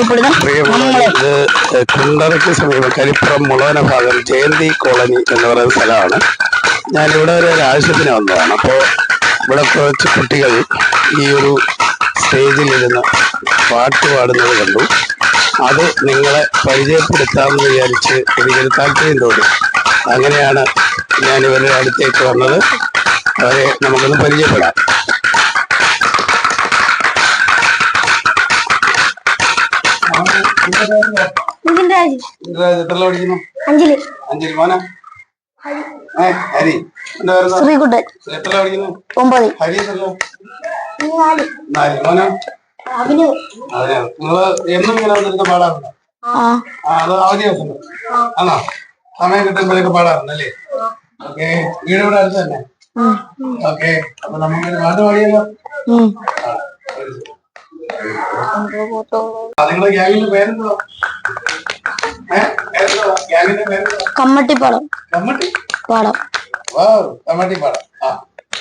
ഇത് കുണ്ടറയ്ക്ക് സമീപം കരിപ്പുറം മുളവന ഭാഗം ജയന്തി കോളനി എന്ന് പറയുന്ന സ്ഥലമാണ്. ഞാനിവിടെ ഒരു ആവശ്യത്തിന് വന്നതാണ്. അപ്പോൾ ഇവിടെ കുറച്ച് കുട്ടികൾ ഈ ഒരു സ്റ്റേജിലിരുന്ന് പാട്ട് പാടുന്നത് കണ്ടു. അത് നിങ്ങളെ പരിചയപ്പെടുത്താമെന്ന് വിചാരിച്ച് എനിക്കൊരു താല്പര്യം തോന്നി. അങ്ങനെയാണ് ഞാൻ ഇവരുടെ അടുത്തേക്ക് വന്നത്. അവരെ നമുക്കൊന്ന് പരിചയപ്പെടാം. ശ്രീകുട്ടൻ 9. സമയം കിട്ടുമ്പോഴൊക്കെ പാടാറുണ്ടല്ലേ? ഓക്കെ, വീട് ഇവിടെ അടുത്ത് തന്നെ. ഓക്കെ, അപ്പൊ നമുക്ക് പാട്ട് പാടിയല്ലോ. നിങ്ങളുടെ ഗ്യാങ്ങിന്റെ പേരെന്തോ? കമ്മട്ടിപ്പാടം. കമ്മട്ടിപ്പാടം.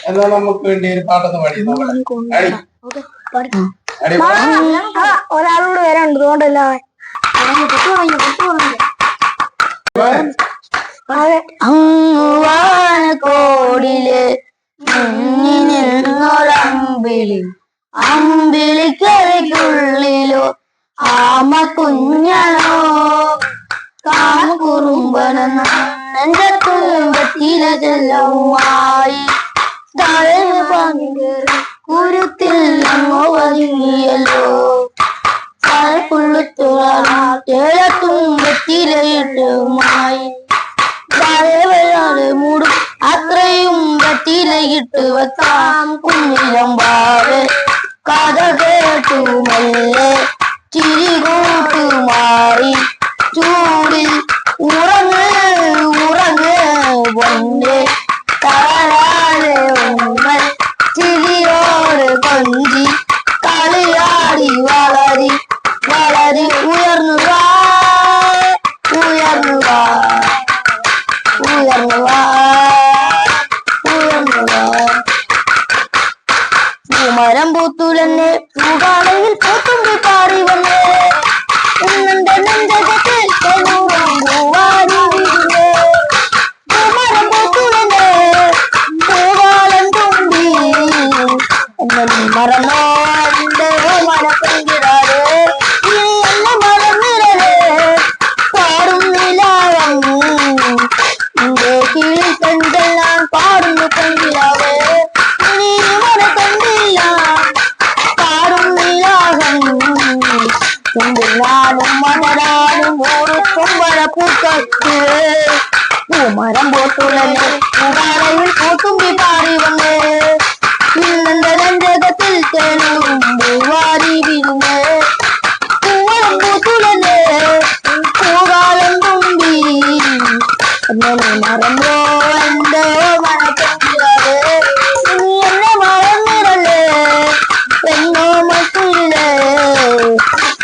എന്നാ നമുക്ക് വേണ്ടി ഒരു പാട്ടൊന്ന് പാടി. ഒരാളോട് വരാനുണ്ട്, അതുകൊണ്ടല്ല കോടില് നിന്നൊരമ്പിളി അമ്പിളിക്കരയ്ക്കുള്ളിലോ ആമ കുഞ്ഞനോ കാമകുറുമ്പനെന്ന എന്റെ കുടുംബത്തിലെ ചെല്ലവുമായി കുരുത്തിൽ അങ്ങോ ഒരുങ്ങിയല്ലോ തുമ്പത്തിലയിട്ടുമായി മൂടും അത്രയും പറ്റിലയിട്ട് വെക്കാം കുഞ്ഞിലമ്പാറ് കഥ കേട്ടുമല്ലേ ചിരികൂട്ടുമായി ചൂടിൽ ഉറങ്ങ് പൊന്നെ തളരാതെ ഉമ്മൽ ചിരിയോട് കൊഞ്ചി കളിയാടി വളരി ഉയർന്നു മരം പൂത്തുലന്നെ പൂകാളയിൽ പൂത്തുമ്പി പാറി വന്നേ എന്നെ നെഞ്ചകത്തിൽ മരം പൂത്തുലന്നെ പൂകാലം തുമ്പി എന്നെ മറന്നോ എന്റെ മനപ്പെങ്കിടാതെ നീ എന്നെ മറന്നിരേ പാടുന്നില്ലാവം എന്റെ കിളി കണ്ടെല്ലാം പാടുന്നു പെങ്കിടാവേ നീ മനക്കണ്ടില്ല പാടുന്നില്ലാവം ചെന്തിനാലും മണരാലും ഓരോ കുമ്പഴ പൂക്കത്ത് മരം പോത്തുള്ളേ പൂകാലയിൽ പൂത്തുമ്പി പാറി വന്നേ ഇന്നെന്റെ രഞ്ജകത്തിൽ തേനും വാരി വിരുന്നേ പൂവളം പൂത്തുള്ളേ പൂകാലം തുമ്പി എന്നെ മറന്നോ എന്റെ മനക്കെങ്കിലാതെ നീ എന്നെ മറന്നിരല്ലേ എന്നോ മക്കളിലേ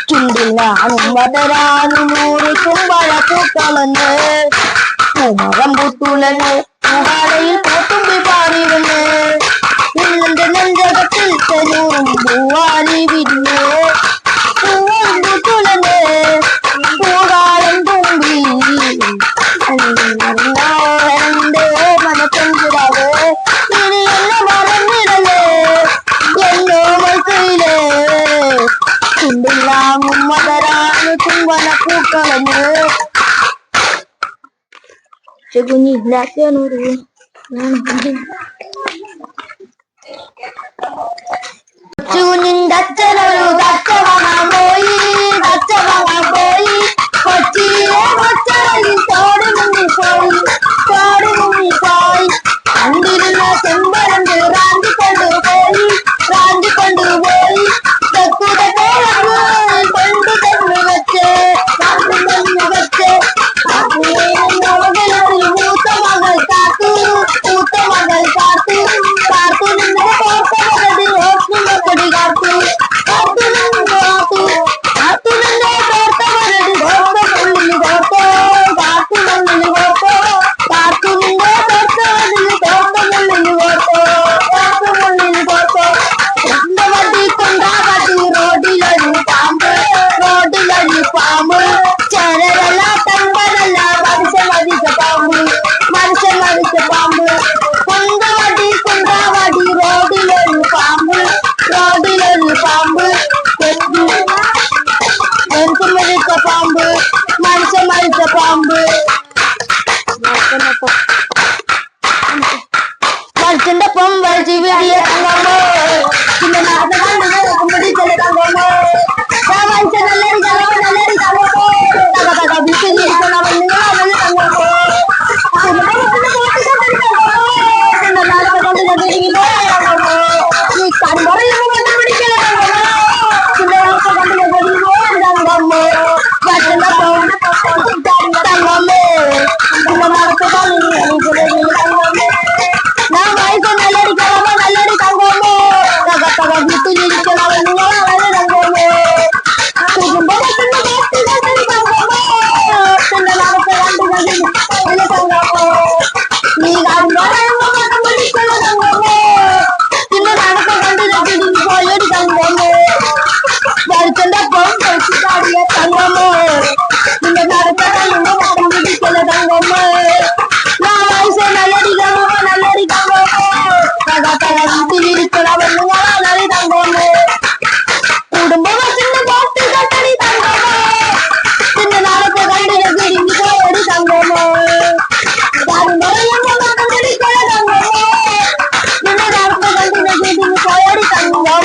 ചുണ്ടിൽ ഞാനും വതരാനും നൂറ് കുമ്പഴ പൂക്കളന്ന് മരം പൂത്തുലന് പൂകാലയിൽ പൂത്തുമ്പി പാറി വന്ന് ഇന്നെന്റെ നെഞ്ചകത്തിൽ തെനൂറും പൂവാരി വിരിഞ്ഞ് പൂവും പൂത്തുലന് പൂകാലം തുമ്പി എന്റെ മനക്കെങ്കിലാതെ ഇനി എന്നെ മറന്നിടലേ എന്നോ മൈക്കയിലേ ചുണ്ടില്ലാങ്ങും മതരാണ് കുമ്പന പൂക്കളഞ്ഞ് കുഞ്ഞിന്റെ അച്ഛനൊരു കച്ച വാങ്ങാൻ പോയി കൊച്ചിയിലെ കൊച്ചറയിൽ തോട് മുങ്ങി പോയി കണ്ടിരുന്ന ചെമ്പരണ്ട് റാഞ്ചി കൊണ്ടുപോയി തെക്കുടെ കൊണ്ടു വെച്ച് മൂത്ത മകൾ കാത്തു കാത്തു നിന്റെ കൊടി കാത്തു വെച്ചിട്ടാടിയ തങ്കമ്മോ നിന്റെ നടത്ത കല്ലിന്റെ പട്ടം പിടിക്കല തങ്കമ്മോ നല്ലടി തങ്കമ്മോ തക വീട്ടിലിരിക്കണ പെണ്ണുങ്ങളാ നടി തങ്കമ്മോ കുടുംബ ബസിന്റെ പോസ്റ്റ് കട്ടടി തങ്കമ്മോ നിന്റെ നടത്ത കണ്ടിനെ പിടിഞ്ഞു പോയടി തങ്കമ്മോ പിടിക്കല തങ്കമ്മോ നിന്റെ നടത്ത കണ്ടിനെ പിടിഞ്ഞു പോയടി തങ്കമ്മോ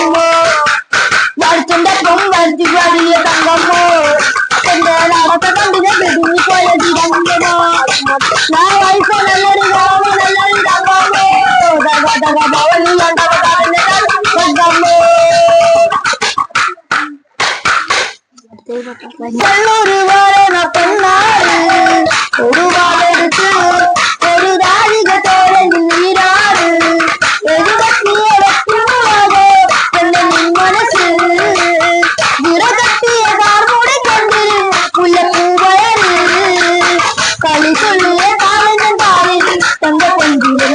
വരച്ചുന്റെ പൊം വരച്ചു പാടിയ തങ്കമ്മോ എന്റെ നടത്ത കണ്ടിനെ പിടിഞ്ഞു പോയടി തങ്കമ്മോ ഞാൻ വയസ്സ് നല്ലൊരു തങ്കമ്മോ തക ഭവനി തങ്കമ്മോ ഒരു വാഴ പെണ്ണാറ് ഒരു വാളെടുത്ത് ഒരു ദാരിക തോരയിൽ നീരാറ് എഴുതത്തിയ വ്യക്തിമാകോ എന്റെ മനസ്സ് വിറകത്തിയ കാർമുടി കണ്ടിൽ മുല്ലപ്പൂവയറ് കളി ചൊല്ലിയ കാലഞ്ഞ കാലിൽ തങ്ക കൊഞ്ചിലും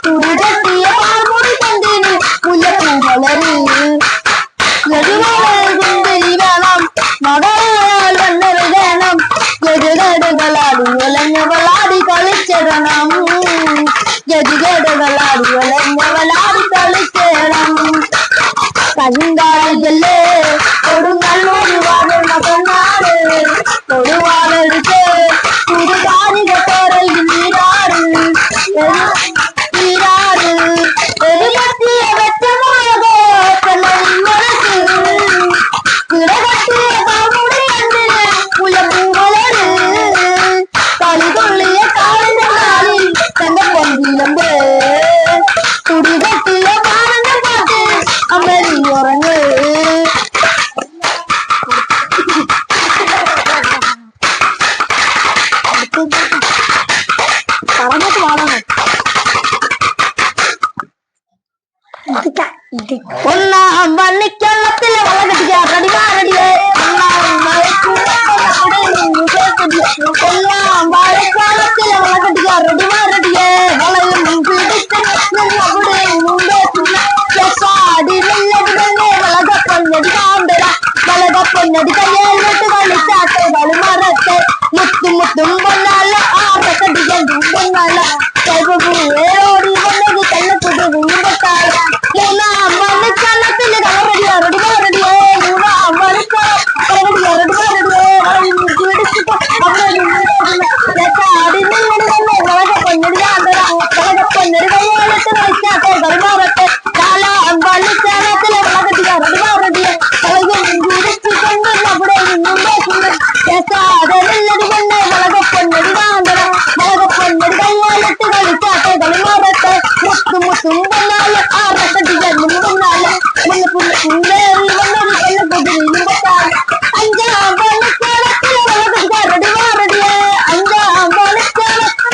തുടികത്തിയ കാർമുടി കണ്ടിൽ മുല്ലപ്പൂവളര് ഗതികളി വേണം മകളാൽ വന്നത് വേണം ഗതികേടുകളാടി ഒലഞ്ഞവളാടി കളിച്ചിടണം ഗതികേടുകളാടി ഒലഞ്ഞവളാടി കളിച്ചിടണം കരിങ്കാളികല്ലേ കൊടുങ്ങല്ലൂർ വാഴുന്ന പെണ്ണാറ് കൊടുവാളെടുത്ത് കുറുകാരിക തോരയിൽ നീരാറ് നീരാറ് എരികത്തിയ വെറ്റമാകോ മനസ്സ് കിടകത്തിയ കാമുടി കണ്ടിന് മുല്ലപ്പൂവളര് കളി കൊള്ളിയ കാലിന്റെ കാലിൽ തന്റെ പൊന്തിലമ്പ് തുടികെട്ടിയ പാടന്റെ പാട്ട് അമ്മരി ഉറങ്ങ് പറഞ്ഞിട്ട് പാടണം ഒന്നാം വള്ളിക്കള്ളത്തിലെ വളകടിക്കാറടിമാരടിയെ ഒന്നാം വാഴക്കാലത്തിലെ വളകടിക്കാറടിമാരടിയെ വളയും പിടിച്ച് അവിടെ മുമ്പേ വളകപ്പൊന്നടി കാന്തര വളകപ്പൊന്നടി കയ്യേലിട്ട് കളിച്ചാട്ടെ കളിമറത്തെ മുത്തും മുത്തും പൊന്നാല ആറക്കടിക്കാൻ പൊന്നാല ഓടി വന്നത് കണ്ണക്കുട്ടി വീമ്പത്തായ മൂന്നാം വള്ളിക്കള്ളത്തില് കളറടിയാറടിമാരടിയെ മൂന്നാം വള്ളിക്കറടിയാറടിമാരടിയെ പിടിച്ചിട്ട് അവിടെ വളകപ്പൊന്നടി കാന്തര വളകപ്പൊന്നടി കയ്യേലിട്ട് കളിച്ചാട്ടെ കളിമറത്തെ നാലാം വള്ളിക്കള്ളത്തിലെ വളകടിയാറടിമാരടിയെ കളയും പിടിച്ചിട്ടുണ്ട് അവിടെ മുമ്പേ െല്ലടി കൊണ്ട് വളകപ്പൊന്നടി കാന്തര വളകപ്പൊന്നടി കയ്യേലിട്ട് കളിച്ചാട്ടെ കളിമറത്തെ മുത്തും മുത്തും പൊന്നാല് ആറക്കടിക്കാൻ പൊന്നാല് മുല്ലപ്പുള്ളേറി വന്നൊരു കണ്ണക്കുതിരിയും പൊട്ടാല് അഞ്ചാം വള്ളിക്കാലത്തിലെ വളകടിക്കാറടിമാരടിയെ അഞ്ചാം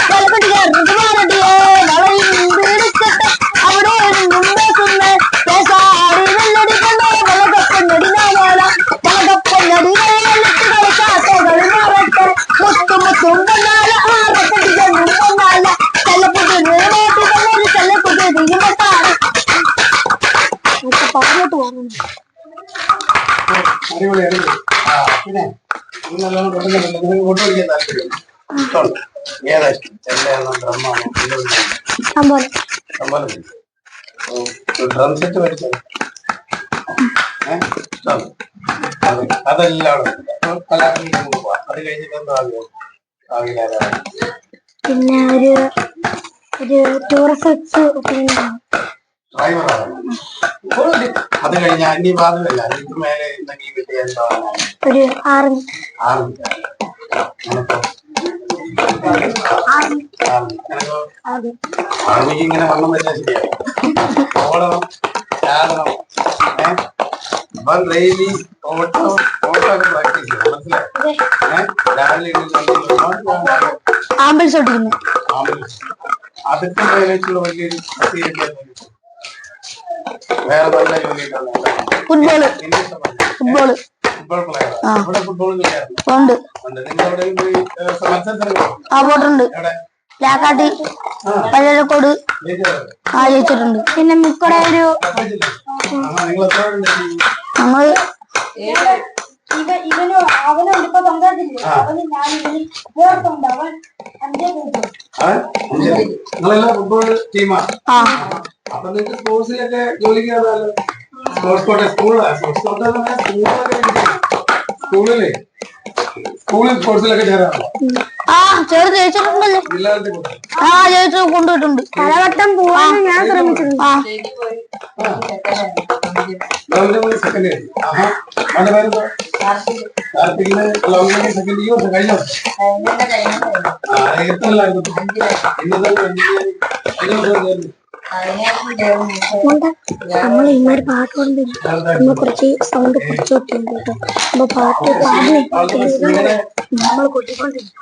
വളകടിക്കാറടിമാരടിയെ വളയും പിടിച്ചിട്ട് അവിടെ മുമ്പേ കേസാടി നെല്ലടി കൊണ്ട് വളകപ്പൊന്നടി നാല വളകപ്പൊന്നടി കയ്യേലിട്ട് കളിച്ചാട്ടെ കളിമറത്തെ മുത്തും മുത്തും പൊന്നാല് ആറക്കടിക്കാൻ പൊന്നാല് ചെല്ലപ്പുതിരി നോട്ടി തന്നൊരു ചെല്ലപ്പുതിരിയും പൊട്ടാല് പറഞ്ഞിട്ട് പോകുന്നു അടിപൊളി അടിപൊളി പിന്നെ നല്ലോണം ഫോട്ടോ പിടിക്കാൻ താല്പര്യം ഇഷ്ടമുണ്ട് ഏതാ ഇഷ്ടം ചെല്ലയാണോ ഡ്രമ്മാണോ ഡ്രം സെറ്റ് മേടിച്ചോ ഇഷ്ടമാണ് അതെല്ലാം കലാകാരൻ പോവാ അത് കഴിഞ്ഞിട്ട് എന്താ ആഗ്രഹം പിന്നെ ഒരു ടൂറിസ്റ്റ് ഡ്രൈവറാണ് അത് കഴിഞ്ഞ അന്യ ഭാഗമല്ല അതിന് മേലെ എന്തെങ്കിലും കിട്ടിയ എന്താണ് ഒരു ആർമി ആർമിക്ക് ഇങ്ങനെ വണ്ണം വെച്ചാൽ ശരിയായി ഓടണം ചാടണം ഇപ്പം ഡെയിലി ഓട്ടോ ഒക്കെ പ്രാക്ടീസ് ചെയ്യും മനസ്സിലായി രാവിലെ ആംബുലൻസ് ഓടിക്കുന്നു അതൊക്കെ മേലേക്കുള്ള വലിയൊരു വേറെ നല്ല ജോലിയിട്ടാണ് ഫുട്ബോള് ഫുട്ബോൾ പ്ലെയർ ഇവിടെ ഫുട്ബോൾ ഉണ്ട് നിങ്ങളവിടെ പോയിട്ടുണ്ട് ലാക്കാട്ടി പഴയക്കോട് ജയിച്ചിട്ടുണ്ട് പിന്നെ മിക്കടെ ഞങ്ങള് ഇവനും അവനും ഇപ്പൊ സ്വന്തമായിട്ടില്ലേ അവന് ഞാൻ ഇവന് വേർത്തുണ്ട് അവൻ 5 നിങ്ങളെല്ലാം ഫുട്ബോൾ ടീമാണ്. അപ്പൊ നിങ്ങൾക്ക് സ്പോർട്സിലൊക്കെ ജോലിക്ക് കയറാമല്ലോ. സ്പോർട്സ് കോട്ട സ്കൂളിലെ സ്കൂളിൽ സ്പോർട്സിലൊക്കെ ചേരാമല്ലോ. ചേർത്ത് ജയിച്ചിട്ടുണ്ടല്ലോ. ജില്ലാതലത്തിൽ കൂടെ ജയിച്ചു കൊണ്ടുപോയിട്ടുണ്ട്. പലവട്ടം പോവാൻ ഞാൻ ശ്രമിച്ചിട്ടുണ്ട്. Second year. അവന്റെ പേരെന്തോ? കാർത്തികിന് സെക്കൻഡ് ഈ വർഷം കഴിഞ്ഞ വർഷം. എത്രല്ലായിരുന്നു? നമ്മൾ ഇന്നൊരു പാട്ട് കൊണ്ട് നമ്മൾ കുറച്ച് സൗണ്ട് കുറച്ച് കിട്ടിയിട്ടുണ്ട് കേട്ടോ. അപ്പൊ പാട്ട് പാടി നമ്മൾ കൊട്ടിക്കൊണ്ടിരിക്കും.